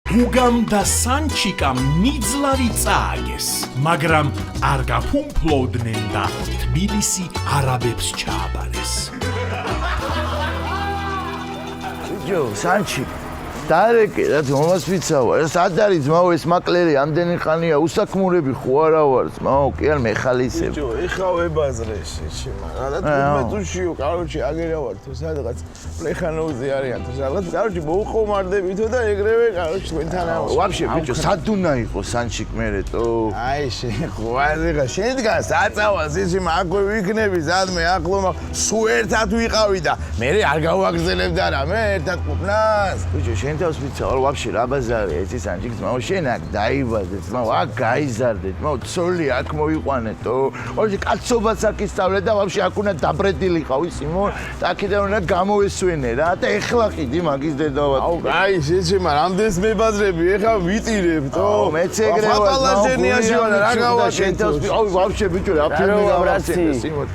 გუგამ და სანჩიკამ ნიძლავი წააგეს, მაგრამ არ გაფუმფლოდნენ და თბილისი არაბებს ჩააბარეს. ჯო, სანჩიკ დარეკე რა მომასვიცავა. სად არის ძმაო ეს მაკლერი ამდენი ხანია უსაქმურები ხო არა ვარ ძმაო, კი არ მეხალისებ. ჯო, ეხა ვებაზრე შეში, მაგრამ 15 წუთშიო, კაროჩი აგერა ვარ თუ სადღაც პლეხანოუზე არიან თუ სადღაც, კაროჩი მოუხომარდებითო და ეგრევე კაროჩი თქვენთან ამბობ. ვაფშე ბიჭო, სად უნდა იყო სანჩიკ მერეტო? აი შენ ხო არიღა, შენდგან საწავას ისი მაქვე ვიქნები ზადმე ახლო სულ ერთად ვიყავი და მე არ გავაგზელებდა რა, მე ერთად ყოფნას. ბიჭო, შენ თავს ვიცავ, ვაფშე რა ბაზარია იცი სანჩიკ ძმაო, შენ აქ დაიბადე ძმაო, აქ გაიზარდე ძმაო, ცოლი აქ მოიყვანეთო. ორი კაცობას აქ ისწავლე და ვაფშე აქ უნდა დაბრედილიყავ ისი მო, და აქედან უნდა გამოვესვენე რა და ეხლა ყიდი მაგის დედავა. აუ, აი შეჩემა, რამდენს მებაზრები, ეხლა ვიტირებთო. მეც ეგრე ვარ, ფატალაჟენიაში ვარ, რა გავაკეთო. აუ, ვაფშე ბიჭო, რა ფილმი გავაცინე სიმოთ.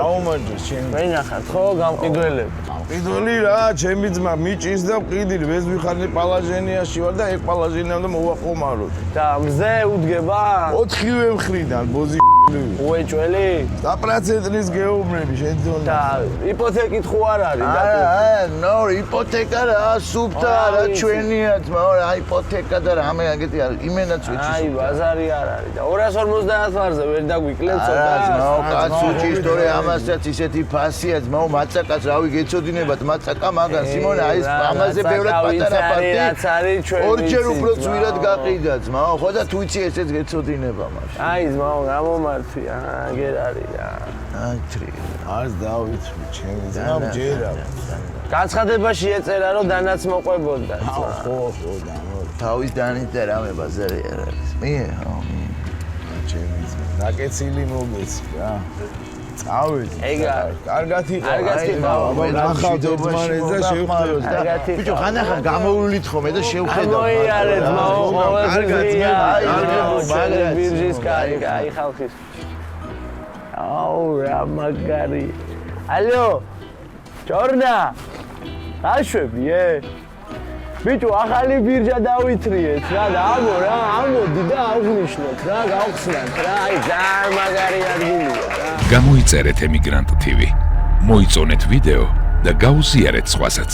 აუ, მაჯო, შენ. მე ნახat ხო გამყიდველები. გამყიდველი რა, ჩემი ძმა მიჭის და ყიდილი, ეს ვიხარ პალაჟენიაში ვარ და ეგ პალაჟენიამდე მოვაყომარო. და მზე უდგება? 4-ვე მხრიდან ბოზი უეჭველი? და პროცენტის გეუბნები შენ ძონა. და იპოთეკით ხო არ არის და ნო, იპოთეკა რა, სუფთა რა ჩვენია ძმაო, რა იპოთეკა და რამე აგეთი არის, იმენაც ვიცი. აი, ბაზარი არ არის და 250 ვარზე ვერ დაგვიკლებ ცოტა. ძმაო, კაცუჩი ისტორია ამასაც ისეთი ფასია ძმაო, მაწაკას რავი გეცოდინებათ, მაწაკა მაგან სიმონა აი ამაზე ბევრად პატარა პარტი. ორჯერ უფრო ძვირად გაყიდა ძმაო, ხო და თუ იცი ესეც გეცოდინება მაშინ. აი, ძმაო, გამომართვია, აგერ არის რა. აი, თრი. არც დავიცვი ჩემი ძმა ჯერა. განცხადებაში ეწერა რომ დანაც მოყვებოდა. ხო, და თავის დანით და რამე ბაზარი არ არის. მie, ხო. ჩემი ძმა. დაკეცილი მოგეცი რა. წავედი. ეგ არის. კარგად იყო. კარგად იყო. აბა ნახავთ ერთმანეთს და შევხვდებით. ბიჭო, ხანდახან გამოვლით ხოლმე და შევხედავ. მოიარე ძმაო, კარგად ძმა. მაგარი ბირჟის კაი ხალხის. აუ, რა მაგარი. ალო. ჯორნა. აშვებიე? ბიჭო, ახალი ბირჟა დავითრიეთ რა და ამოდი და აღნიშნოთ რა, გავხსნათ რა, აი ძალიან მაგარი ადგილია რა. გამოიწერეთ ემიგრანტ TV, მოიწონეთ ვიდეო და გაუზიარეთ სხვასაც.